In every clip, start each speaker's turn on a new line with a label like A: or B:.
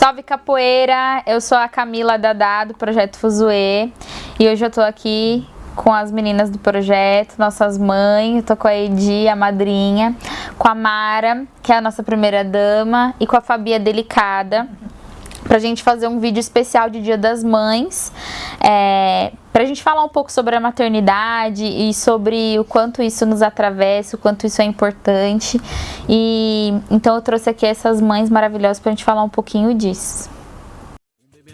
A: Salve capoeira, eu sou a Camila Dadá do Projeto Fuzue e hoje eu tô aqui com as meninas do projeto, nossas mães, eu tô com a Edi, a madrinha, com a Mara, que é a nossa primeira dama, e com a Fabi, a delicada, pra gente fazer um vídeo especial de Dia das Mães, pra gente falar um pouco sobre a maternidade e sobre o quanto isso nos atravessa, o quanto isso é importante. E então eu trouxe aqui essas mães maravilhosas pra gente falar um pouquinho disso.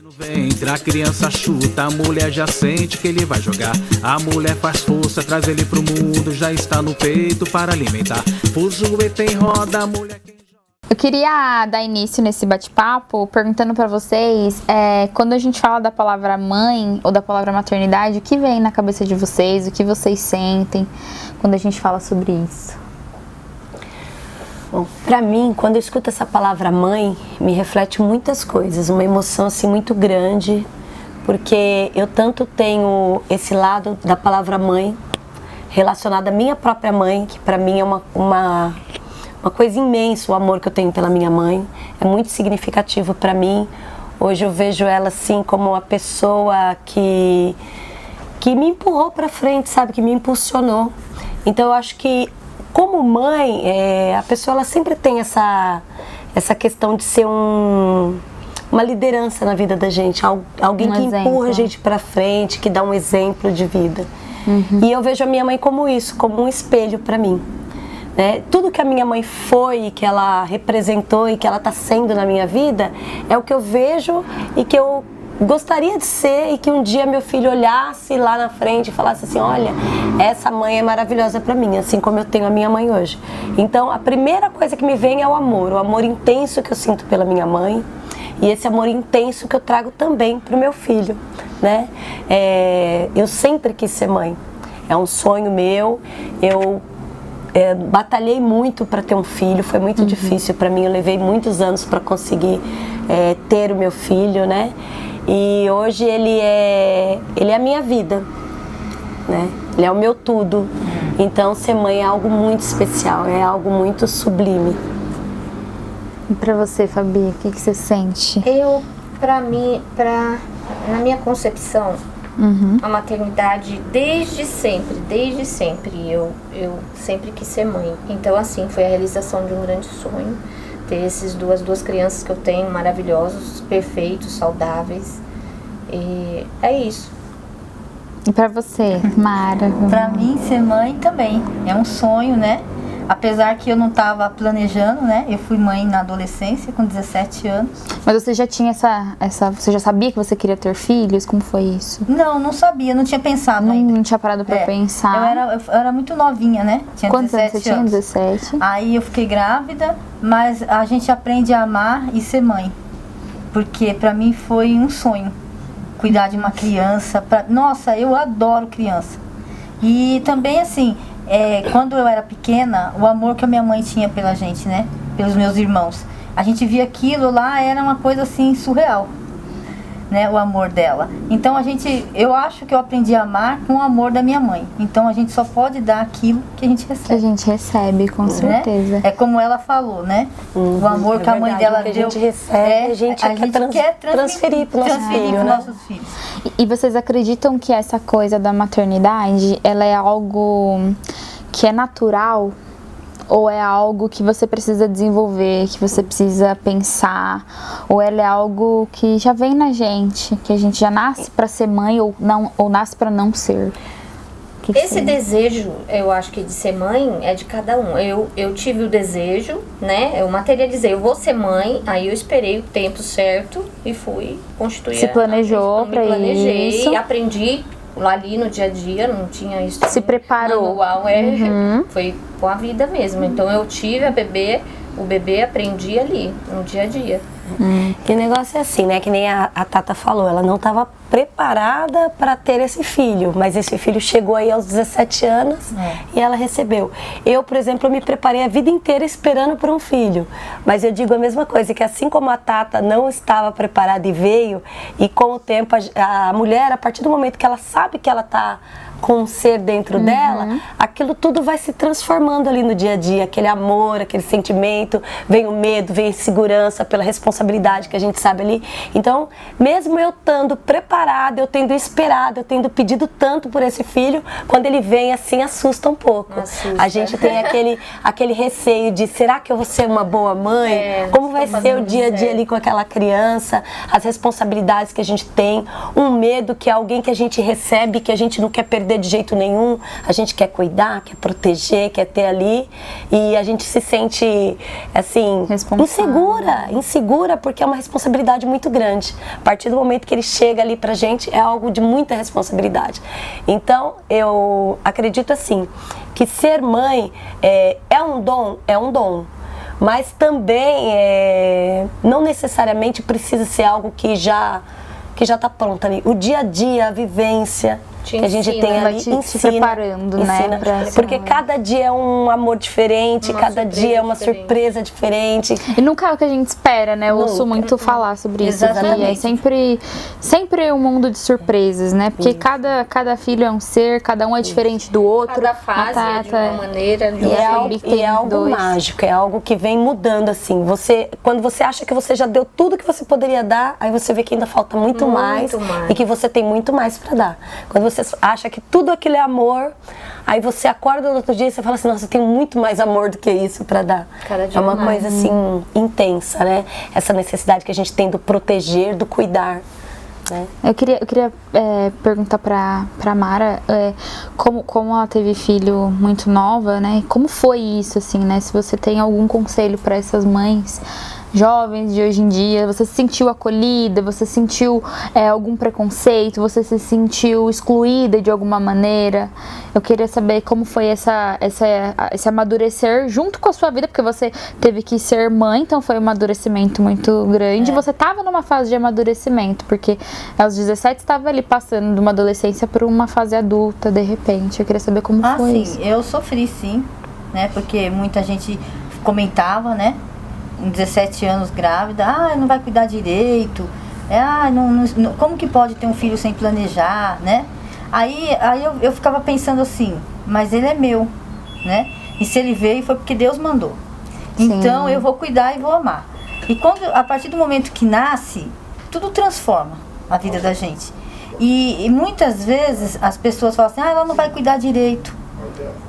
B: No ventre, a criança chuta, a mulher já sente que ele vai jogar. A mulher faz força, traz ele pro mundo, já está no peito para alimentar. Fuzue tem roda, a mulher quem joga.
A: Eu queria dar início nesse bate-papo perguntando pra vocês, quando a gente fala da palavra mãe ou da palavra maternidade, o que vem na cabeça de vocês, o que vocês sentem quando a gente fala sobre isso?
C: Bom, pra mim, quando eu escuto essa palavra mãe, me reflete muitas coisas, uma emoção assim muito grande, porque eu tanto tenho esse lado da palavra mãe relacionado à minha própria mãe, que pra mim é uma coisa imensa, o amor que eu tenho pela minha mãe, é muito significativo pra mim. Hoje eu vejo ela assim como uma pessoa que me empurrou pra frente, sabe, que me impulsionou. Então eu acho que como mãe, a pessoa ela sempre tem essa questão de ser uma liderança na vida da gente, alguém que empurra a gente pra frente, que dá um exemplo de vida. Uhum. E eu vejo a minha mãe como isso, como um espelho pra mim. Tudo que a minha mãe foi, que ela representou e que ela está sendo na minha vida, é o que eu vejo e que eu gostaria de ser, e que um dia meu filho olhasse lá na frente e falasse assim, olha, essa mãe é maravilhosa para mim, assim como eu tenho a minha mãe hoje. Então a primeira coisa que me vem é o amor intenso que eu sinto pela minha mãe, e esse amor intenso que eu trago também para o meu filho, né? Eu sempre quis ser mãe, é um sonho meu, eu batalhei muito para ter um filho, foi muito difícil para mim, eu levei muitos anos para conseguir ter o meu filho, né? E hoje ele é a minha vida, né? Ele é o meu tudo. Então ser mãe é algo muito especial, é algo muito sublime.
A: E pra você, Fabi, o que você sente?
D: Pra mim, na minha concepção, a maternidade desde sempre, eu sempre quis ser mãe. Então assim, foi a realização de um grande sonho, ter esses duas crianças que eu tenho, maravilhosos, perfeitos, saudáveis, e é isso.
A: E pra você, Mara?
E: Pra mim, ser mãe também é um sonho, né? Apesar que eu não estava planejando, né? Eu fui mãe na adolescência, com 17 anos.
A: Mas você já tinha você já sabia que você queria ter filhos? Como foi isso?
E: Não sabia, não tinha pensado ainda.
A: Não tinha parado pra pensar?
E: Eu era muito novinha, né? Tinha
A: Quantos
E: 17
A: anos você tinha? 17?
E: Aí eu fiquei grávida, mas a gente aprende a amar e ser mãe. Porque pra mim foi um sonho, cuidar de uma criança. Nossa, eu adoro criança. E também assim... quando eu era pequena, o amor que a minha mãe tinha pela gente, né? Pelos meus irmãos. A gente via aquilo lá, era uma coisa assim, surreal, né? O amor dela. Então eu acho que eu aprendi a amar com o amor da minha mãe. Então a gente só pode dar aquilo que a gente recebe.
A: Que a gente recebe, com certeza.
E: É como ela falou, né? O amor que a mãe dela deu.
C: A gente recebe, a gente quer transferir para os nossos filhos.
A: E vocês acreditam que essa coisa da maternidade, ela é algo que é natural? Ou é algo que você precisa desenvolver, que você precisa pensar? Ou ela é algo que já vem na gente, que a gente já nasce para ser mãe ou nasce para não ser?
D: Esse desejo, eu acho que de ser mãe é de cada um. Eu tive o desejo, né? Eu materializei, eu vou ser mãe, aí eu esperei o tempo certo e fui constituir.
A: Se planejou para isso?
D: Me planejei, aprendi ali no dia a dia, não tinha isso.
A: Se preparou.
D: Manual, foi com a vida mesmo. Então eu tive o bebê aprendi ali, no dia a dia.
C: Que negócio é assim, né? Que nem a Tata falou, ela não estava preparada para ter esse filho, mas esse filho chegou aí aos 17 anos e ela recebeu. Eu, por exemplo, me preparei a vida inteira esperando por um filho, mas eu digo a mesma coisa, que assim como a Tata não estava preparada e veio, e com o tempo a mulher, a partir do momento que ela sabe que ela está com um ser dentro dela, aquilo tudo vai se transformando ali no dia a dia, aquele amor, aquele sentimento, vem o medo, vem a insegurança pela responsabilidade responsabilidade que a gente sabe ali. Então, mesmo eu estando preparada, eu tendo esperado, eu tendo pedido tanto por esse filho, quando ele vem assim, assusta um pouco.
D: Assusta.
C: A gente tem aquele receio de, será que eu vou ser uma boa mãe? Como vai ser o dia a dia ali com aquela criança? As responsabilidades que a gente tem, um medo que é alguém que a gente recebe, que a gente não quer perder de jeito nenhum, a gente quer cuidar, quer proteger, quer ter ali, e a gente se sente, assim, insegura, porque é uma responsabilidade muito grande. A partir do momento que ele chega ali pra gente, é algo de muita responsabilidade. Então, eu acredito assim, que ser mãe é um dom, mas também não necessariamente precisa ser algo que já está pronto ali. O dia a dia, a vivência que a gente tem ali,
A: te preparando, né?
C: Porque cada dia é um amor diferente, cada dia é uma surpresa diferente.
A: E nunca é o que a gente espera, né? Eu ouço muito falar sobre isso.
E: Exatamente.
A: É sempre um mundo de surpresas, né? Porque cada filho é um ser, cada um é diferente do outro.
D: Cada fase é de uma maneira.
C: E é algo mágico, é algo que vem mudando, assim. Quando você acha que você já deu tudo que você poderia dar, aí você vê que ainda falta muito mais e que você tem muito mais para dar. Quando você acha que tudo aquilo é amor, aí você acorda no outro dia e você fala assim, nossa, eu tenho muito mais amor do que isso para dar.
D: Cada dia
C: é uma
D: mais.
C: coisa assim intensa, né? Essa necessidade que a gente tem do proteger, do cuidar. Né?
A: Eu queria perguntar pra Mara como ela teve filho muito nova, né? Como foi isso, assim, né? Se você tem algum conselho para essas mães jovens de hoje em dia, você se sentiu acolhida, você sentiu algum preconceito, você se sentiu excluída de alguma maneira? Eu queria saber como foi esse amadurecer junto com a sua vida, porque você teve que ser mãe, então foi um amadurecimento muito grande. Você estava numa fase de amadurecimento, porque aos 17 estava ali passando de uma adolescência para uma fase adulta, de repente. Eu queria saber como foi
E: sim,
A: isso.
E: Eu sofri sim, né? Porque muita gente comentava, né? Com 17 anos grávida, não vai cuidar direito, como que pode ter um filho sem planejar, né? Aí eu ficava pensando assim, mas ele é meu, né? E se ele veio foi porque Deus mandou.
A: Sim.
E: Então eu vou cuidar e vou amar. E a partir do momento que nasce, tudo transforma a vida da gente. E muitas vezes as pessoas falam assim, ela não vai cuidar direito.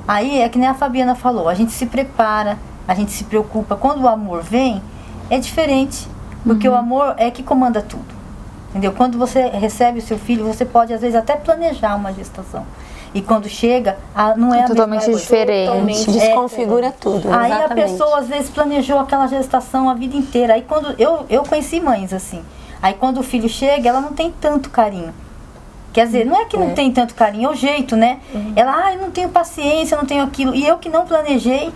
E: Aí é que nem a Fabiana falou, a gente se prepara, a gente se preocupa. Quando o amor vem, é diferente. Porque o amor é que comanda tudo. Entendeu? Quando você recebe o seu filho, você pode, às vezes, até planejar uma gestação. E quando chega, não é
A: totalmente
E: a mesma
A: diferente.
E: Totalmente
C: Desconfigura tudo.
E: Aí
C: exatamente.
E: a pessoa, às vezes, planejou aquela gestação a vida inteira. Aí quando eu conheci mães assim. Aí quando o filho chega, ela não tem tanto carinho. Quer dizer, não é que não tem tanto carinho, é o jeito, né? Ela, eu não tenho paciência, não tenho aquilo. E eu que não planejei,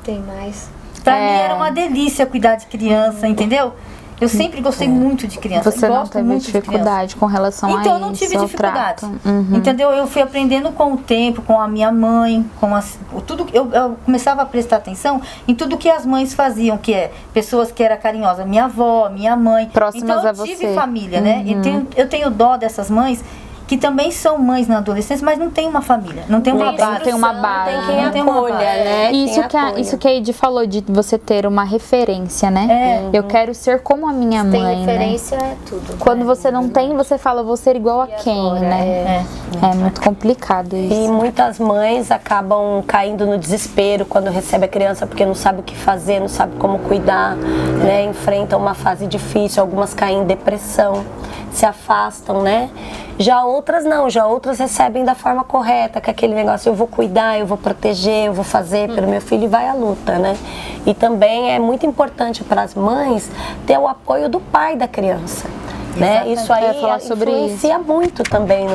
D: Tem mais.
E: pra mim era uma delícia cuidar de criança, entendeu? Eu sempre gostei muito de criança.
A: Você
E: eu
A: não
E: gosto
A: teve
E: muito de criança.
A: dificuldade com relação a isso?
E: Então, eu não tive
A: ao
E: dificuldade.
A: trato?
E: Entendeu? Eu fui aprendendo com o tempo, com a minha mãe, tudo. Eu começava a prestar atenção em tudo que as mães faziam, que é pessoas que eram carinhosas, minha avó, minha mãe.
A: Próximas
E: então,
A: a
E: eu tive
A: você.
E: família, né? Eu tenho dó dessas mães que também são mães na adolescência, mas não tem uma família, não tem uma base.
A: Não tem uma base.
C: Tem quem
E: Não tem uma
C: acolha,
E: base.
C: né?
A: Isso que a Edi falou, de você ter uma referência, né? Eu quero ser como a minha
D: Tem
A: mãe, né?
D: referência, é tudo.
A: Quando você não tem, você fala, vou ser igual a quem,
D: agora,
A: né? É muito complicado
C: E
A: isso.
C: muitas mães acabam caindo no desespero quando recebe a criança porque não sabe o que fazer, não sabe como cuidar, né? Enfrentam uma fase difícil, algumas caem em depressão, se afastam, né? Já outras não, já outras recebem da forma correta, com aquele negócio, eu vou cuidar, eu vou proteger, eu vou fazer pelo meu filho, e vai à luta, né? E também é muito importante para as mães ter o apoio do pai da criança. Né? Isso aí influencia muito também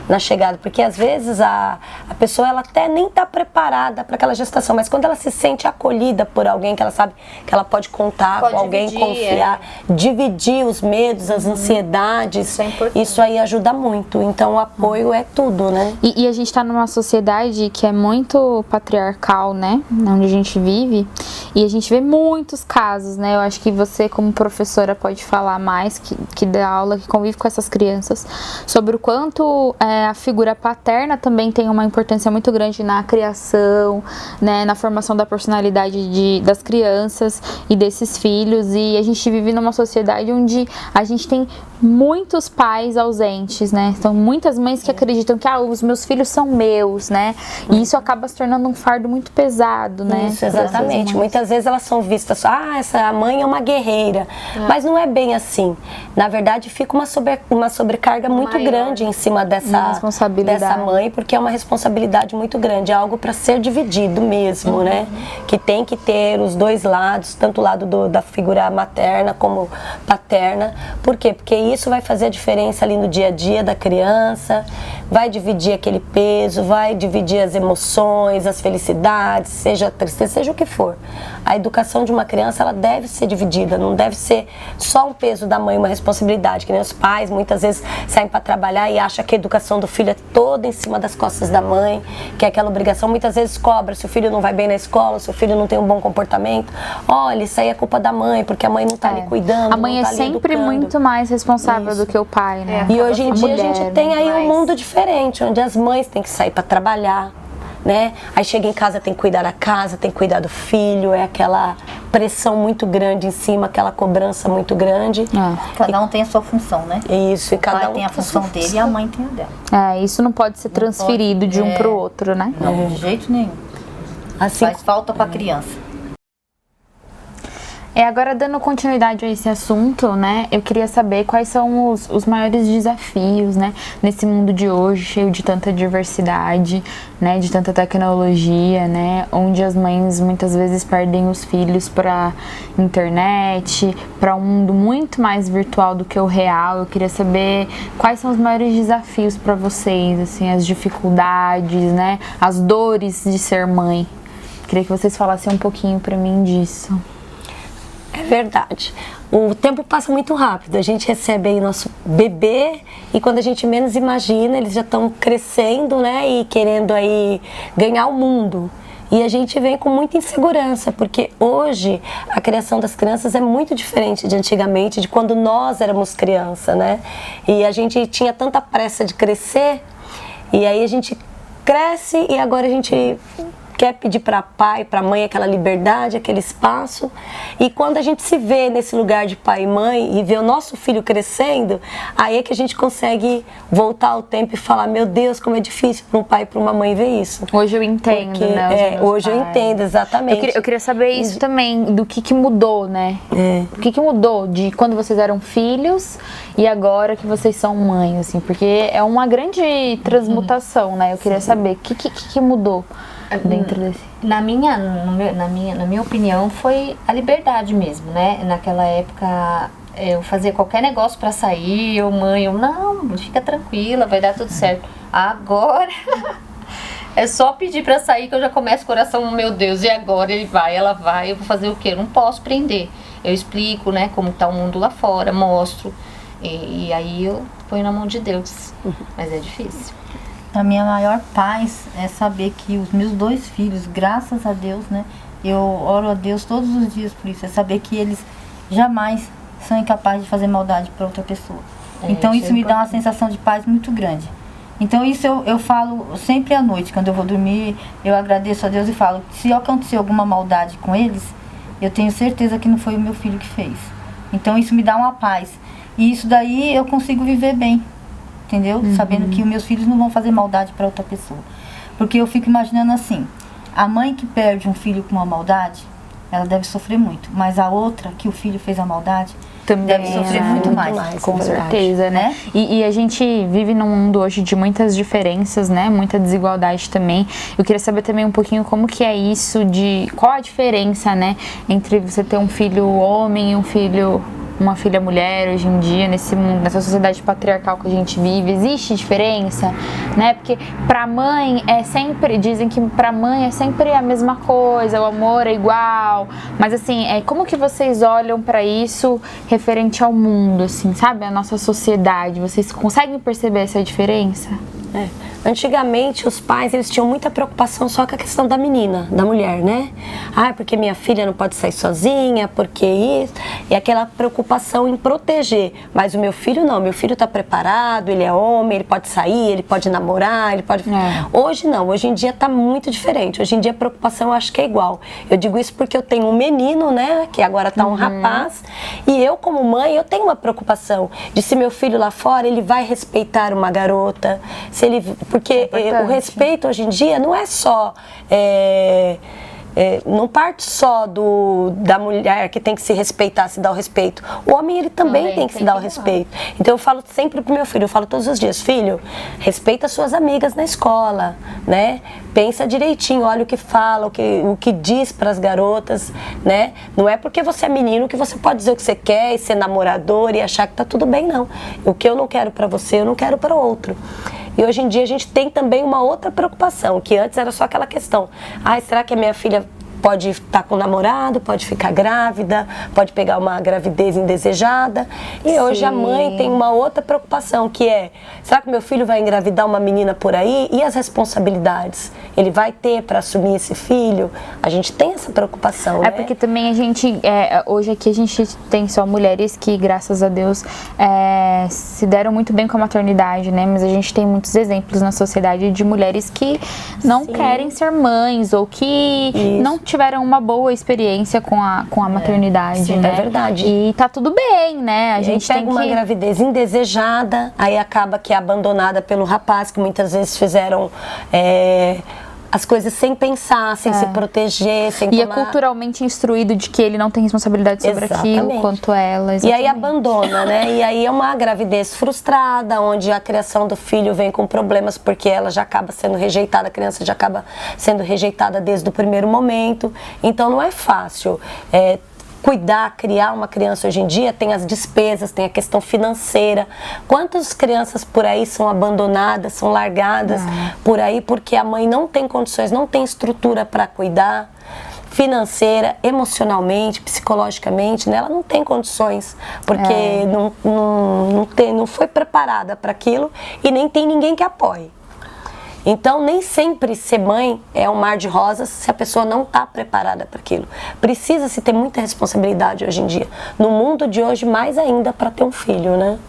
C: na chegada, porque às vezes a pessoa ela até nem está preparada para aquela gestação, mas quando ela se sente acolhida por alguém que ela sabe que ela pode contar com alguém, confiar, dividir os medos, as ansiedades, isso aí ajuda muito. Então o apoio é tudo, né?
A: E a gente está numa sociedade que é muito patriarcal, né? Onde a gente vive, e a gente vê muitos casos, né? Eu acho que você como professora pode falar mais, que que dá aula, que convive com essas crianças, sobre o quanto a figura paterna também tem uma importância muito grande na criação, né, na formação da personalidade das crianças e desses filhos. E a gente vive numa sociedade onde a gente tem muitos pais ausentes, né? Então, muitas mães que acreditam que os meus filhos são meus, né? E isso acaba se tornando um fardo muito pesado, né?
C: Isso, exatamente. Muitas vezes elas são vistas, essa mãe é uma guerreira. Mas não é bem assim. Na verdade, fica uma sobrecarga muito grande em cima dessa mãe, porque é uma responsabilidade muito grande. É algo para ser dividido mesmo, né? Que tem que ter os dois lados, tanto o lado da figura materna como paterna. Por quê? Porque isso vai fazer a diferença ali no dia a dia da criança, vai dividir aquele peso, vai dividir as emoções, as felicidades, seja a tristeza, seja o que for. A educação de uma criança, ela deve ser dividida, não deve ser só um peso da mãe, uma responsabilidade, que nem os pais muitas vezes saem para trabalhar e acham que a educação do filho é toda em cima das costas da mãe, que é aquela obrigação, muitas vezes cobra, se o filho não vai bem na escola, se o filho não tem um bom comportamento, olha, isso aí é culpa da mãe, porque a mãe não está ali cuidando,
A: a mãe
C: não tá
A: é sempre muito mais responsável do que o pai, né?
C: E hoje em dia a gente tem aí um mundo diferente, onde as mães têm que sair para trabalhar, né? Aí chega em casa, tem que cuidar da casa, tem que cuidar do filho, é aquela pressão muito grande em cima, aquela cobrança muito grande.
E: Cada um tem a sua função, né?
C: Isso, e cada um
E: tem a função dele e a mãe tem a dela.
A: Isso não pode ser transferido de um para o outro, né?
E: Não, de jeito nenhum.
C: Assim,
E: faz falta para a criança.
A: Agora, dando continuidade a esse assunto, né, eu queria saber quais são os maiores desafios, né, nesse mundo de hoje, cheio de tanta diversidade, né, de tanta tecnologia, né, onde as mães muitas vezes perdem os filhos para internet, para um mundo muito mais virtual do que o real. Eu queria saber quais são os maiores desafios para vocês, assim, as dificuldades, né, as dores de ser mãe. Queria que vocês falassem um pouquinho para mim disso.
C: É verdade. O tempo passa muito rápido. A gente recebe aí nosso bebê e quando a gente menos imagina, eles já estão crescendo, né? E querendo aí ganhar o mundo. E a gente vem com muita insegurança, porque hoje a criação das crianças é muito diferente de antigamente, de quando nós éramos criança, né? E a gente tinha tanta pressa de crescer, e aí a gente cresce e agora a gente quer pedir para pai, para mãe aquela liberdade, aquele espaço. E quando a gente se vê nesse lugar de pai e mãe e vê o nosso filho crescendo, aí é que a gente consegue voltar ao tempo e falar, meu Deus, como é difícil para um pai e para uma mãe ver isso.
A: Hoje eu entendo,
C: porque,
A: né?
C: Hoje eu entendo, exatamente.
A: Eu queria saber isso também, do que mudou, né? O que mudou de quando vocês eram filhos e agora que vocês são mães, assim, porque é uma grande transmutação, né? Eu queria saber o que mudou dentro desse.
D: Na minha opinião, foi a liberdade mesmo, né? Naquela época, eu fazia qualquer negócio pra sair, mãe, não, fica tranquila, vai dar tudo certo. Agora, é só pedir pra sair que eu já começo o coração, meu Deus, e agora ele vai, ela vai, eu vou fazer o quê? Eu não posso prender. Eu explico, né, como tá o mundo lá fora, mostro, e aí eu ponho na mão de Deus, mas é difícil.
E: A minha maior paz é saber que os meus 2 filhos, graças a Deus, né? Eu oro a Deus todos os dias por isso. É saber que eles jamais são incapazes de fazer maldade para outra pessoa. Então isso me dá uma sensação de paz muito grande. Então isso eu falo sempre à noite, quando eu vou dormir, eu agradeço a Deus e falo, se acontecer alguma maldade com eles, eu tenho certeza que não foi o meu filho que fez. Então isso me dá uma paz. E isso daí eu consigo viver bem. Entendeu? Sabendo que os meus filhos não vão fazer maldade para outra pessoa. Porque eu fico imaginando assim, a mãe que perde um filho com uma maldade, ela deve sofrer muito. Mas a outra, que o filho fez a maldade, também deve sofrer muito mais.
A: Com certeza, né? E a gente vive num mundo hoje de muitas diferenças, né? Muita desigualdade também. Eu queria saber também um pouquinho como que é isso qual a diferença, né? Entre você ter um filho homem e uma filha mulher hoje em dia, nesse mundo, nessa sociedade patriarcal que a gente vive, existe diferença, né? Porque pra mãe dizem que pra mãe é sempre a mesma coisa, o amor é igual, mas assim, como que vocês olham pra isso referente ao mundo, assim, sabe? A nossa sociedade, vocês conseguem perceber essa diferença?
C: Antigamente, os pais, eles tinham muita preocupação só com a questão da menina, da mulher, né? Ah, porque minha filha não pode sair sozinha, porque isso... E aquela preocupação em proteger. Mas o meu filho não, meu filho está preparado, ele é homem, ele pode sair, ele pode namorar, ele pode... Hoje não, hoje em dia está muito diferente. Hoje em dia a preocupação eu acho que é igual. Eu digo isso porque eu tenho um menino, né, que agora está um rapaz, e eu como mãe, eu tenho uma preocupação de se meu filho lá fora, ele vai respeitar uma garota, se ele... Porque o respeito hoje em dia não é só... não parte só da mulher que tem que se respeitar, se dar o respeito. O homem, ele também tem que se dar o respeito. Então eu falo sempre pro meu filho, eu falo todos os dias, filho, respeita suas amigas na escola, né? Pensa direitinho, olha o que fala, o que diz para as garotas, né? Não é porque você é menino que você pode dizer o que você quer e ser namorador e achar que tá tudo bem, não. O que eu não quero para você, eu não quero para o outro. E hoje em dia a gente tem também uma outra preocupação, que antes era só aquela questão. Será que a minha filha pode estar com o namorado, pode ficar grávida, pode pegar uma gravidez indesejada? E hoje a mãe tem uma outra preocupação, que é, será que meu filho vai engravidar uma menina por aí? E as responsabilidades? Ele vai ter para assumir esse filho? A gente tem essa preocupação, né?
A: Porque também a gente, hoje aqui a gente tem só mulheres que, graças a Deus, se deram muito bem com a maternidade, né? Mas a gente tem muitos exemplos na sociedade de mulheres que não querem ser mães ou que não tiveram uma boa experiência com a maternidade, né?
C: É verdade.
A: E tá tudo bem, né? A gente
C: pega uma gravidez indesejada, aí acaba que é abandonada pelo rapaz, que muitas vezes fizeram as coisas sem pensar, sem se proteger, sem tomar...
A: E é culturalmente instruído de que ele não tem responsabilidade sobre aquilo, quanto ela.
C: E aí abandona, né? E aí é uma gravidez frustrada, onde a criação do filho vem com problemas, porque ela já acaba sendo rejeitada, a criança já acaba sendo rejeitada desde o primeiro momento. Então não é fácil. Cuidar, criar uma criança hoje em dia tem as despesas, tem a questão financeira. Quantas crianças por aí são abandonadas, são largadas por aí porque a mãe não tem condições, não tem estrutura para cuidar, financeira, emocionalmente, psicologicamente, né? Ela não tem condições, porque não foi preparada para aquilo e nem tem ninguém que apoie. Então, nem sempre ser mãe é um mar de rosas se a pessoa não está preparada para aquilo. Precisa-se ter muita responsabilidade hoje em dia. No mundo de hoje, mais ainda para ter um filho, né?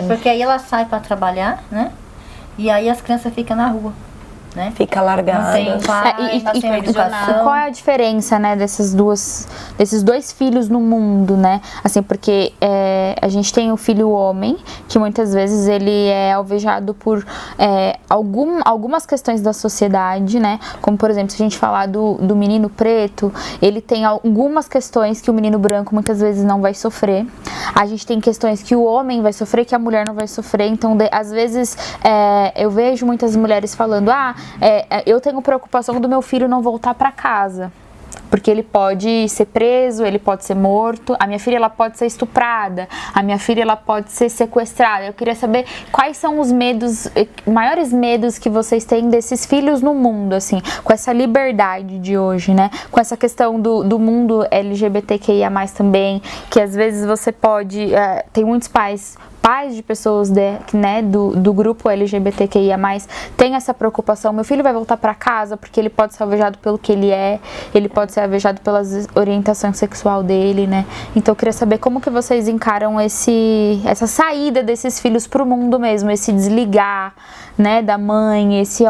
E: Porque aí ela sai para trabalhar, né? E aí as crianças ficam na rua, né?
C: Fica largada.
E: Sem pai, sem educação.
A: Qual é a diferença, né, desses dois filhos no mundo, né? Assim, porque a gente tem o filho homem, que muitas vezes ele é alvejado por algumas questões da sociedade, né? Como, por exemplo, se a gente falar do menino preto, ele tem algumas questões que o menino branco muitas vezes não vai sofrer. A gente tem questões que o homem vai sofrer, que a mulher não vai sofrer. Então, às vezes, eu vejo muitas mulheres falando, eu tenho preocupação do meu filho não voltar para casa, porque ele pode ser preso, ele pode ser morto, a minha filha ela pode ser estuprada, a minha filha ela pode ser sequestrada. Eu queria saber quais são os maiores medos que vocês têm desses filhos no mundo, assim, com essa liberdade de hoje, né? Com essa questão do mundo LGBTQIA+, também, que às vezes você pode... tem muitos pais de pessoas do grupo LGBTQIA+, tem essa preocupação, meu filho vai voltar para casa porque ele pode ser alvejado pelo que ele é, ele pode ser alvejado pela orientação sexual dele, né? Então eu queria saber como que vocês encaram essa saída desses filhos pro mundo mesmo, esse desligar, né, da mãe, isso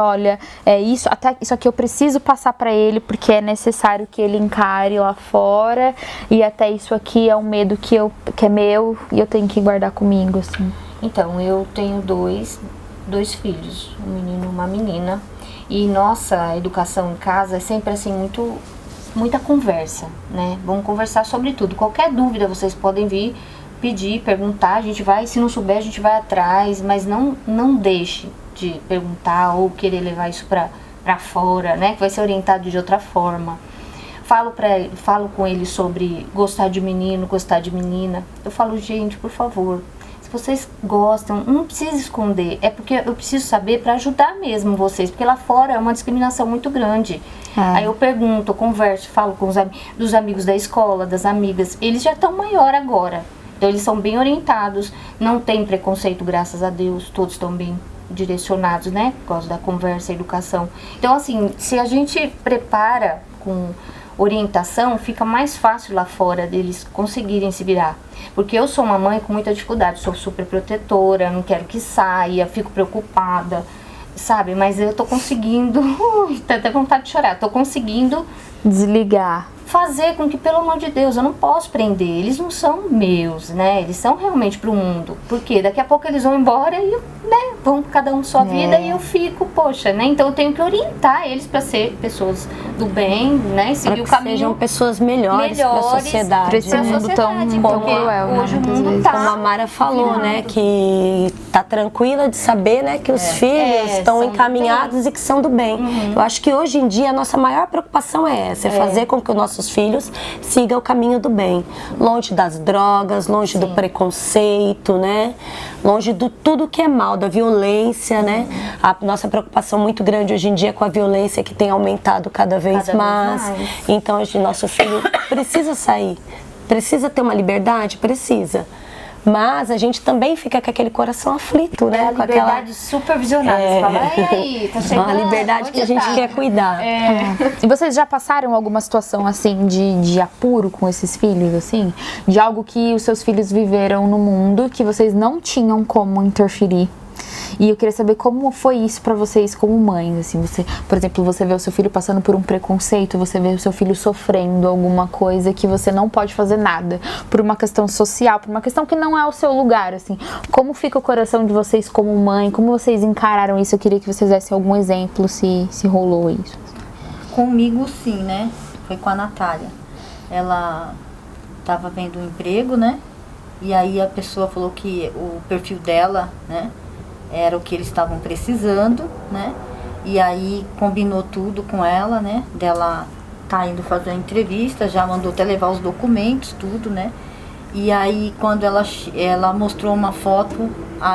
A: aqui eu preciso passar para ele porque é necessário que ele encare lá fora, e até isso aqui é um medo que é meu e eu tenho que guardar comigo, assim.
D: Então, eu tenho dois filhos, um menino e uma menina, e nossa educação em casa é sempre assim, muita conversa, né? Vamos conversar sobre tudo. Qualquer dúvida vocês podem vir, pedir, perguntar, a gente vai, se não souber a gente vai atrás, mas não deixe de perguntar ou querer levar isso pra fora, né? Que vai ser orientado de outra forma. Falo com ele sobre gostar de menino, gostar de menina. Eu falo, gente, por favor, se vocês gostam, não precisa esconder. É porque eu preciso saber para ajudar mesmo vocês, porque lá fora é uma discriminação muito grande. Aí eu pergunto, eu converso, falo com dos amigos da escola, das amigas. Eles já estão maior agora, então eles são bem orientados. Não tem preconceito, graças a Deus, todos estão bem direcionados, né? Por causa da conversa, educação. Então, assim, se a gente prepara com orientação, fica mais fácil lá fora deles conseguirem se virar. Porque eu sou uma mãe com muita dificuldade, sou super protetora, não quero que saia, fico preocupada, sabe? Mas eu tô conseguindo, tô até vontade de chorar, tô conseguindo
A: desligar.
D: Fazer com que, pelo amor de Deus, eu não posso prender, eles não são meus, né? Eles são realmente pro mundo. Porque daqui a pouco eles vão embora e, né, vão cada um sua vida e eu fico, poxa, né? Então eu tenho que orientar eles para ser pessoas do bem, né? Seguir o caminho.
C: Sejam pessoas melhores para a sociedade.
A: Pra esse mundo tão cruel,
D: hoje
A: né?
D: o mundo tá.
C: Como a Mara falou, né? Que tá tranquila de saber, né? Que os filhos estão encaminhados e que são do bem. Eu acho que hoje em dia a nossa maior preocupação é essa, é fazer com que os nossos filhos sigam o caminho do bem, longe das drogas, longe do preconceito, né? Longe de tudo que é mal, da violência, né? A nossa preocupação muito grande hoje em dia é com a violência que tem aumentado cada vez mais. Então, hoje nosso filho precisa sair, precisa ter uma liberdade, precisa. Mas a gente também fica com aquele coração aflito, né?
D: É a liberdade supervisionada. Você fala, e aí, tá chegando?
C: Uma liberdade que a gente quer cuidar.
A: E vocês já passaram alguma situação assim de apuro com esses filhos, assim? De algo que os seus filhos viveram no mundo que vocês não tinham como interferir? E eu queria saber como foi isso pra vocês como mães, assim, você, por exemplo, você vê o seu filho passando por um preconceito, você vê o seu filho sofrendo alguma coisa que você não pode fazer nada, por uma questão social, por uma questão que não é o seu lugar, assim. Como fica o coração de vocês como mãe? Como vocês encararam isso? Eu queria que vocês dessem algum exemplo, se rolou isso.
E: Comigo sim, né? Foi com a Natália. Ela tava vendo um emprego, né? E aí a pessoa falou que o perfil dela, né? Era o que eles estavam precisando, né? E aí combinou tudo com ela, né? Dela tá indo fazer a entrevista, já mandou até levar os documentos, tudo, né? E aí quando ela mostrou uma foto,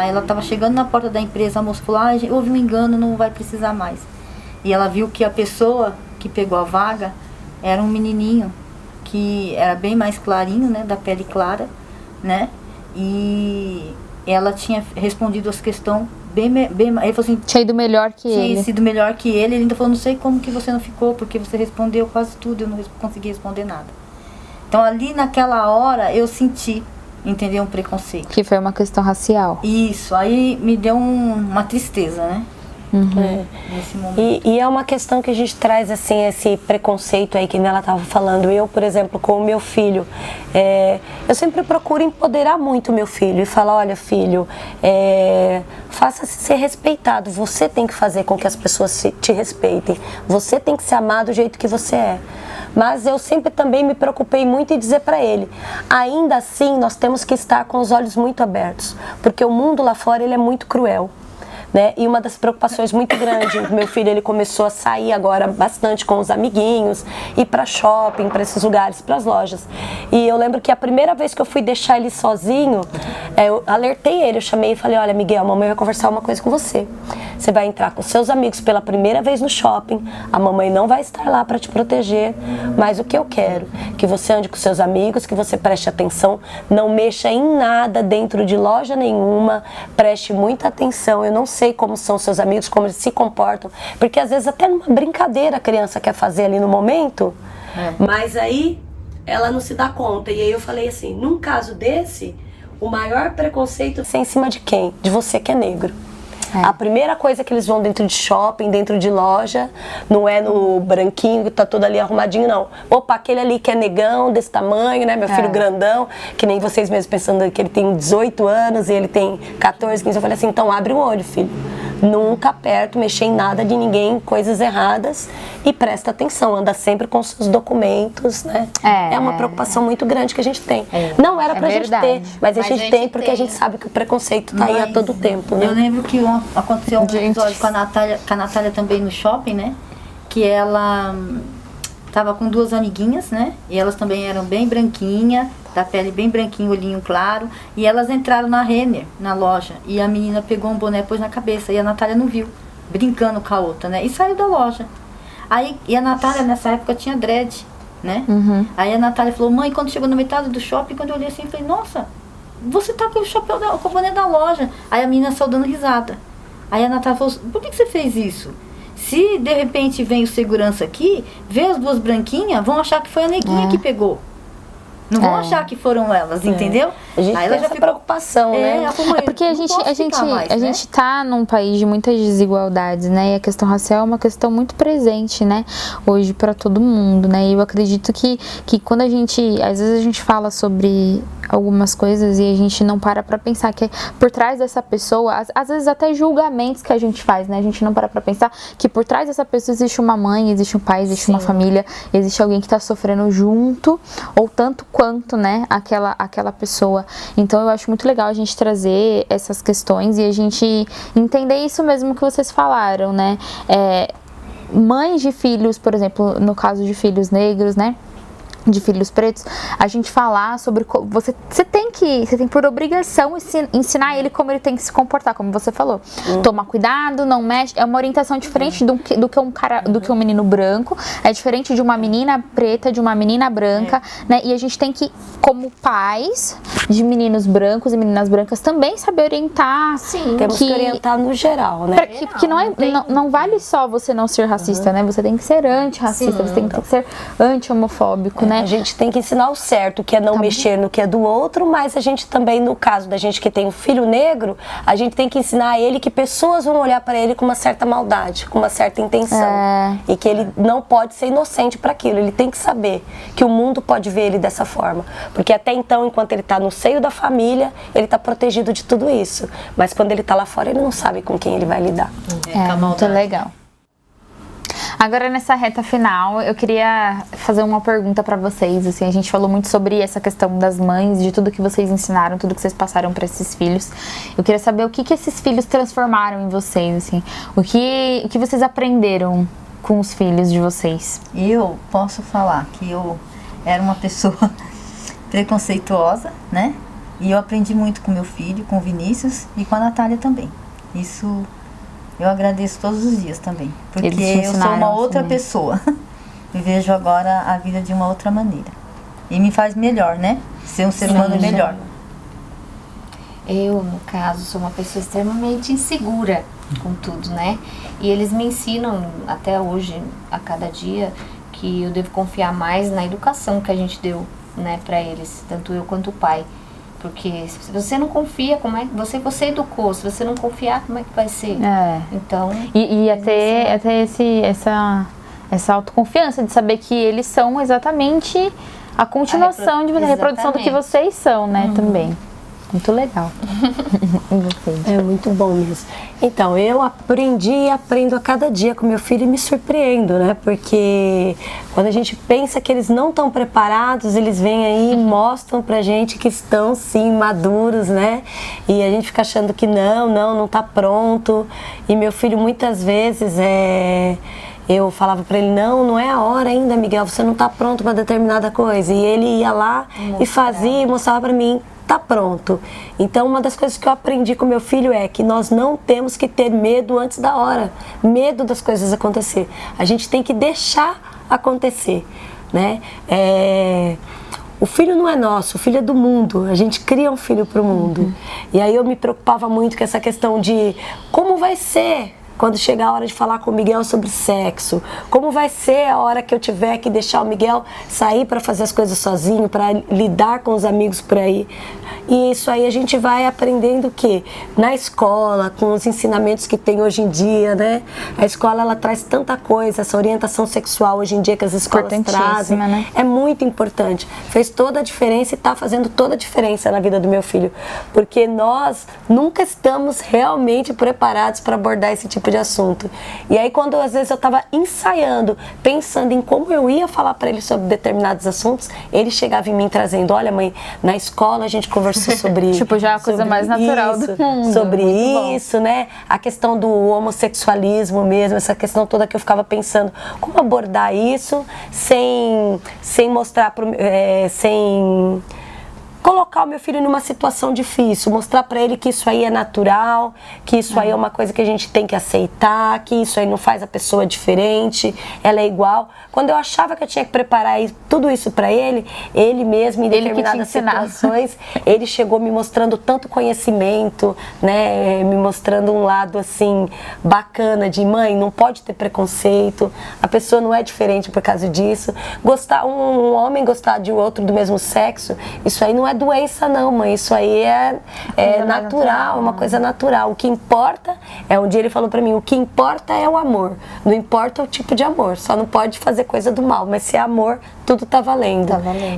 E: ela tava chegando na porta da empresa, a moça falou, houve um engano, não vai precisar mais. E ela viu que a pessoa que pegou a vaga era um menininho que era bem mais clarinho, né? Da pele clara, né? E ela tinha respondido as questões bem ele falou assim,
A: tinha ido melhor que ele.
E: Tinha sido melhor que ele ainda falou, não sei como que você não ficou, porque você respondeu quase tudo, eu não consegui responder nada. Então ali naquela hora eu senti, entendeu, um preconceito.
A: Que foi uma questão racial.
E: Isso, aí me deu uma tristeza, né? Nesse momento.
C: E é uma questão que a gente traz assim, esse preconceito aí que ela estava falando. Eu, por exemplo, com o meu filho, eu sempre procuro empoderar muito o meu filho e falar, olha filho, faça-se ser respeitado, você tem que fazer com que as pessoas te respeitem, você tem que se amar do jeito que você é. Mas eu sempre também me preocupei muito em dizer para ele, ainda assim nós temos que estar com os olhos muito abertos, porque o mundo lá fora ele é muito cruel. Né? E uma das preocupações muito grandes, meu filho ele começou a sair agora bastante com os amiguinhos, ir para shopping, para esses lugares, para as lojas. E eu lembro que a primeira vez que eu fui deixar ele sozinho, eu alertei ele, eu chamei e falei, olha Miguel, a mamãe vai conversar uma coisa com você. Você vai entrar com seus amigos pela primeira vez no shopping, a mamãe não vai estar lá para te proteger, mas o que eu quero? Que você ande com seus amigos, que você preste atenção, não mexa em nada dentro de loja nenhuma, preste muita atenção, eu não sei como são seus amigos, como eles se comportam, porque às vezes até numa brincadeira a criança quer fazer ali no momento, mas aí ela não se dá conta. E aí eu falei assim, num caso desse, o maior preconceito é em cima de quem? De você que é negro. A primeira coisa que eles vão dentro de shopping, dentro de loja, não é no branquinho que tá todo ali arrumadinho, não. Opa, aquele ali que é negão, desse tamanho, né? Meu filho grandão, que nem vocês mesmos pensando que ele tem 18 anos e ele tem 14, 15. Eu falei assim, então abre o olho, filho. Nunca aperto, mexer em nada de ninguém, coisas erradas, e presta atenção, anda sempre com seus documentos, né? É uma preocupação muito grande que a gente tem. Não era pra gente ter, mas a gente tem porque a gente sabe que o preconceito tá aí a todo tempo, né?
E: Eu lembro que aconteceu um episódio com a Natália também no shopping, né? Que ela tava com duas amiguinhas, né? E elas também eram bem branquinhas, da pele bem branquinho, olhinho claro. E elas entraram na Renner, na loja. E a menina pegou um boné e pôs na cabeça. E a Natália não viu, brincando com a outra, né? E saiu da loja. Aí, e a Natália nessa época tinha dread, né? Aí a Natália falou, mãe, quando chegou na metade do shopping, quando eu olhei assim, eu falei, nossa, você tá com o chapéu com o boné da loja. Aí a menina saiu dando risada. Aí a Natália falou, por que você fez isso? Se de repente vem o segurança aqui, vê as duas branquinhas, vão achar que foi a neguinha que pegou. Não vão achar que foram elas, entendeu?
C: A gente
E: aí
C: tem essa preocupação, né?
E: Falou,
A: Porque a gente tá num país de muitas desigualdades, né? E a questão racial é uma questão muito presente, né? Hoje para todo mundo, né? E eu acredito que quando às vezes a gente fala sobre algumas coisas e a gente não para pra pensar que por trás dessa pessoa, às vezes até julgamentos que a gente faz, né? A gente não para pra pensar que por trás dessa pessoa existe uma mãe, existe um pai, existe uma família, existe alguém que tá sofrendo junto, ou tanto quanto, né? Aquela pessoa. Então eu acho muito legal a gente trazer essas questões e a gente entender isso mesmo que vocês falaram, né? Mães de filhos, por exemplo, no caso de filhos negros, né? De filhos pretos, a gente falar sobre você tem por obrigação ensinar ele como ele tem que se comportar, como você falou. Tomar cuidado, não mexe, é uma orientação diferente do que um menino branco, é diferente de uma menina preta, de uma menina branca, né? E a gente tem que, como pais de meninos brancos e meninas brancas, também saber orientar.
C: Sim, temos que orientar no geral, né?
A: Porque não vale só você não ser racista, né? Você tem que ser antirracista, você tem que ser anti-homofóbico, né?
C: A gente tem que ensinar o certo, que é não mexer no que é do outro, mas a gente também, no caso da gente que tem um filho negro, a gente tem que ensinar a ele que pessoas vão olhar para ele com uma certa maldade, com uma certa intenção. E que ele não pode ser inocente para aquilo, ele tem que saber que o mundo pode ver ele dessa forma. Porque até então, enquanto ele está no seio da família, ele está protegido de tudo isso. Mas quando ele está lá fora, ele não sabe com quem ele vai lidar.
A: Muito legal. Agora, nessa reta final, eu queria fazer uma pergunta pra vocês, assim, a gente falou muito sobre essa questão das mães, de tudo que vocês ensinaram, tudo que vocês passaram pra esses filhos. Eu queria saber o que esses filhos transformaram em vocês, assim, o que vocês aprenderam com os filhos de vocês.
E: Eu posso falar que eu era uma pessoa preconceituosa, né? E eu aprendi muito com meu filho, com o Vinícius e com a Natália também. Isso eu agradeço todos os dias também, porque eu sou uma outra pessoa. Eu vejo agora a vida de uma outra maneira. E me faz melhor, né? Ser um ser humano melhor.
D: Eu, no caso, sou uma pessoa extremamente insegura com tudo, né? E eles me ensinam até hoje, a cada dia, que eu devo confiar mais na educação que a gente deu, né, pra eles, tanto eu quanto o pai. Porque se você não confia, como é que você educou? Se você não confiar, como é que vai ser? Então...
A: E até essa autoconfiança de saber que eles são exatamente a continuação da reprodução do que vocês são, né, também. Muito legal.
C: É muito bom mesmo. Então, eu aprendi e aprendo a cada dia com meu filho e me surpreendo, né? Porque quando a gente pensa que eles não estão preparados, eles vêm aí e mostram pra gente que estão sim maduros, né? E a gente fica achando que não tá pronto. E meu filho muitas vezes eu falava pra ele, não é a hora ainda, Miguel, você não tá pronto pra determinada coisa. E ele ia lá e fazia e mostrava pra mim, tá pronto. Então, uma das coisas que eu aprendi com meu filho é que nós não temos que ter medo antes da hora, medo das coisas acontecer. A gente tem que deixar acontecer, né? O filho não é nosso, o filho é do mundo. A gente cria um filho pro mundo. E aí eu me preocupava muito com essa questão de como vai ser quando chegar a hora de falar com o Miguel sobre sexo, como vai ser a hora que eu tiver que deixar o Miguel sair para fazer as coisas sozinho, para lidar com os amigos por aí. E isso aí a gente vai aprendendo o quê? Na escola, com os ensinamentos que tem hoje em dia, né? A escola, ela traz tanta coisa, essa orientação sexual hoje em dia que as escolas trazem, né? É muito importante. Fez toda a diferença e está fazendo toda a diferença na vida do meu filho, porque nós nunca estamos realmente preparados para abordar esse tipo de assunto. E aí quando às vezes eu estava ensaiando, pensando em como eu ia falar para ele sobre determinados assuntos, ele chegava em mim trazendo, olha mãe, na escola a gente conversou sobre
A: tipo, já a coisa mais natural do mundo.
C: Sobre isso, né? A questão do homossexualismo mesmo, essa questão toda que eu ficava pensando, como abordar isso sem mostrar, sem colocar o meu filho numa situação difícil, mostrar para ele que isso aí é natural, que isso aí é uma coisa que a gente tem que aceitar, que isso aí não faz a pessoa diferente, ela é igual. Quando eu achava que eu tinha que preparar tudo isso para ele mesmo, em determinadas situações, ele chegou me mostrando tanto conhecimento, né, me mostrando um lado assim bacana de mãe, não pode ter preconceito, a pessoa não é diferente por causa disso. Um homem gostar de outro do mesmo sexo, isso aí não é doença não, mãe, isso aí é natural, é uma coisa natural. O que importa é, um dia ele falou pra mim, o que importa é o amor, não importa o tipo de amor, só não pode fazer coisa do mal, mas se é amor, tudo tá valendo.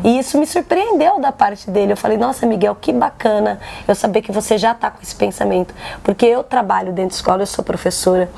C: E isso me surpreendeu da parte dele. Eu falei, nossa, Miguel, que bacana eu saber que você já tá com esse pensamento, porque eu trabalho dentro de escola, eu sou professora,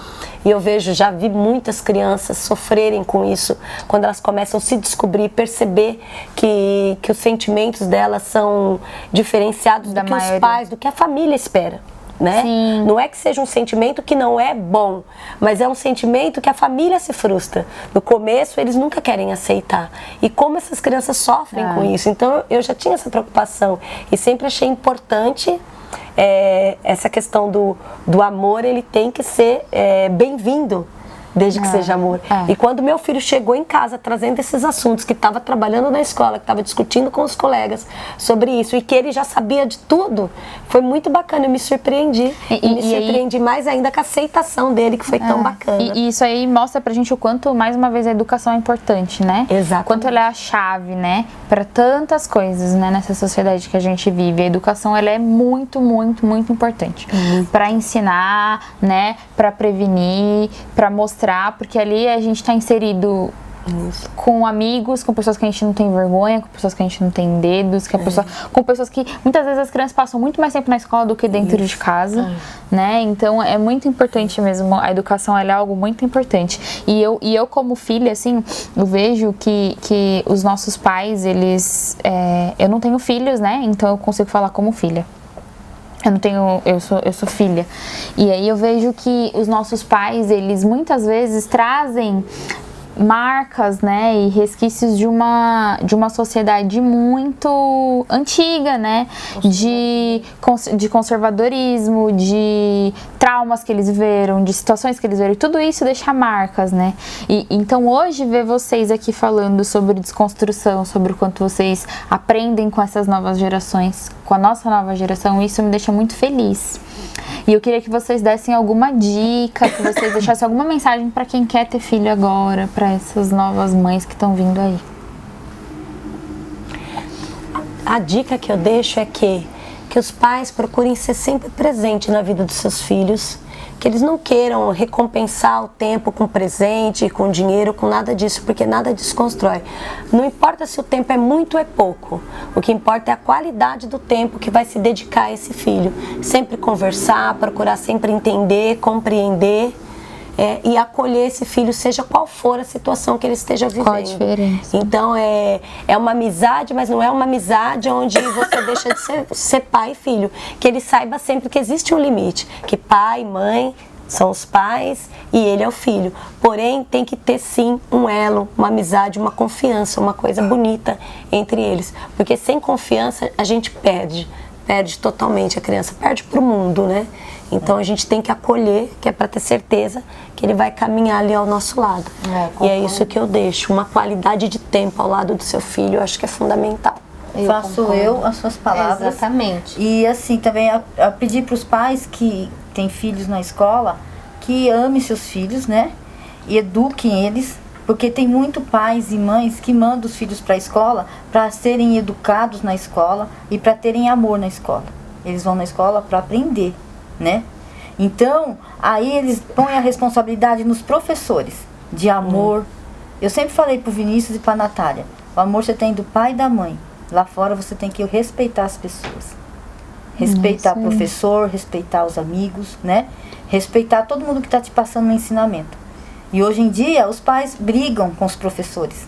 C: e eu já vi muitas crianças sofrerem com isso, quando elas começam a se descobrir, perceber que os sentimentos delas são diferenciados do que os pais, do que a família espera. Né? Não é que seja um sentimento que não é bom, mas é um sentimento que a família se frustra. No começo eles nunca querem aceitar, e como essas crianças sofrem com isso, então eu já tinha essa preocupação e sempre achei importante essa questão do amor, ele tem que ser bem-vindo, desde que seja amor. E quando meu filho chegou em casa trazendo esses assuntos, que estava trabalhando na escola, que estava discutindo com os colegas sobre isso, e que ele já sabia de tudo, foi muito bacana, eu me surpreendi. E me surpreendi mais ainda com a aceitação dele, que foi tão bacana.
A: E isso aí mostra pra gente o quanto, mais uma vez, a educação é importante, né?
C: Exato.
A: Quanto ela é a chave, né? Pra tantas coisas, né? Nessa sociedade que a gente vive. A educação, ela é muito, muito, muito importante. Pra ensinar, né? Pra prevenir, pra mostrar, porque ali a gente tá inserido com amigos, com pessoas que a gente não tem vergonha, com pessoas que a gente não tem dedos, com pessoas que muitas vezes as crianças passam muito mais tempo na escola do que dentro de casa, né? Então é muito importante mesmo, a educação ela é algo muito importante. E eu como filha, assim, eu vejo que os nossos pais, eles... eu não tenho filhos, né? Então eu consigo falar como filha. Eu sou filha. E aí eu vejo que os nossos pais, eles muitas vezes trazem marcas, né, e resquícios de uma sociedade muito antiga, né, de conservadorismo, de traumas que eles viveram, de situações que eles viveram, e tudo isso deixa marcas, né, e então hoje ver vocês aqui falando sobre desconstrução, sobre o quanto vocês aprendem com essas novas gerações, com a nossa nova geração, isso me deixa muito feliz. E eu queria que vocês dessem alguma dica, que vocês deixassem alguma mensagem para quem quer ter filho agora, para essas novas mães que estão vindo aí.
C: A dica que eu deixo é que os pais procurem ser sempre presentes na vida dos seus filhos, que eles não queiram recompensar o tempo com presente, com dinheiro, com nada disso, porque nada desconstrói. Não importa se o tempo é muito ou é pouco, o que importa é a qualidade do tempo que vai se dedicar a esse filho. Sempre conversar, procurar sempre entender, compreender e acolher esse filho, seja qual for a situação que ele esteja vivendo.
A: Qual a diferença?
C: Então é uma amizade, mas não é uma amizade onde você deixa de ser pai e filho. Que ele saiba sempre que existe um limite, que pai e mãe são os pais e ele é o filho. Porém, tem que ter sim um elo, uma amizade, uma confiança, uma coisa bonita entre eles. Porque sem confiança a gente perde totalmente a criança, perde pro mundo, né? Então a gente tem que acolher, que é para ter certeza que ele vai caminhar ali ao nosso lado. E é isso que eu deixo, uma qualidade de tempo ao lado do seu filho, eu acho que é fundamental.
E: Faço eu as suas palavras.
D: Exatamente.
E: E assim, também a pedir para os pais que têm filhos na escola, que amem seus filhos, né? E eduquem eles, porque tem muito pais e mães que mandam os filhos para a escola para serem educados na escola e para terem amor na escola. Eles vão na escola para aprender, né? Então, aí eles põem a responsabilidade nos professores de amor. Eu sempre falei pro Vinícius e pra Natália, o amor você tem do pai e da mãe. Lá fora você tem que respeitar as pessoas. Respeitar o professor, respeitar os amigos, né? Respeitar todo mundo que tá te passando um ensinamento. E hoje em dia, os pais brigam com os professores,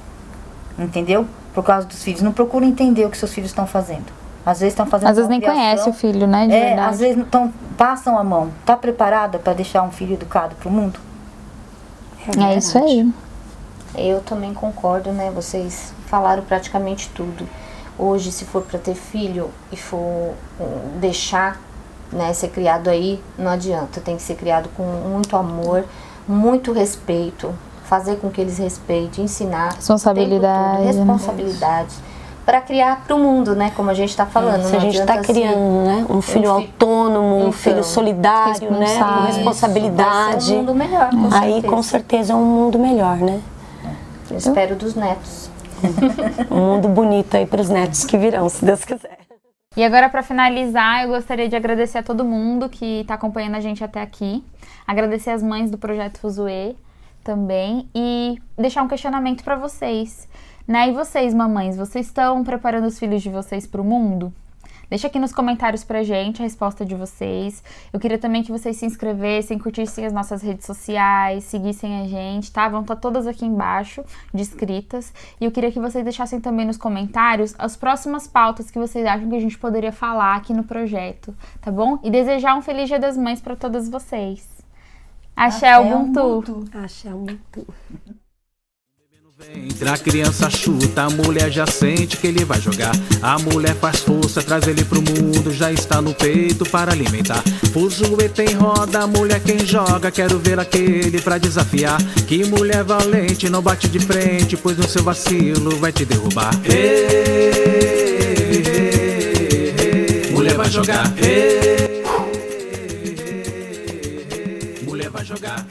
E: entendeu? Por causa dos filhos. Não procuram entender o que seus filhos estão fazendo. Às vezes estão fazendo.
A: Às vezes nem conhece o filho, né? De verdade.
E: Às vezes passam a mão. Tá preparada para deixar um filho educado pro mundo?
A: É isso aí.
D: Eu também concordo, né? Vocês falaram praticamente tudo. Hoje, se for para ter filho e for deixar, né, ser criado aí, não adianta. Tem que ser criado com muito amor, muito respeito, fazer com que eles respeitem, ensinar.
A: Responsabilidade.
D: Responsabilidade. Para criar para o mundo, né? Como a gente está falando.
C: Se a gente está criando, né, um filho autônomo, um filho solidário, né, com responsabilidade.
D: Vai ser um mundo melhor, com
C: aí
D: certeza.
C: com certeza é um mundo melhor, né?
D: Eu espero dos netos.
C: Um mundo bonito aí para os netos que virão, se Deus quiser.
A: E agora, para finalizar, eu gostaria de agradecer a todo mundo que está acompanhando a gente até aqui. Agradecer as mães do Projeto Fuzue também e deixar um questionamento para vocês, né? E vocês, mamães, vocês estão preparando os filhos de vocês para o mundo? Deixa aqui nos comentários pra gente a resposta de vocês. Eu queria também que vocês se inscrevessem, curtissem as nossas redes sociais, seguissem a gente, tá? Vão estar todas aqui embaixo, descritas. E eu queria que vocês deixassem também nos comentários as próximas pautas que vocês acham que a gente poderia falar aqui no projeto, tá bom? E desejar um Feliz Dia das Mães pra todas vocês. Axé, Ubuntu.
C: Axé, Ubuntu.
B: A criança chuta, a mulher já sente que ele vai jogar. A mulher faz força, traz ele pro mundo, já está no peito para alimentar. Fuzue tem roda, a mulher quem joga, quero ver aquele pra desafiar. Que mulher valente, não bate de frente, pois no seu vacilo vai te derrubar. Mulher vai jogar. Mulher vai jogar.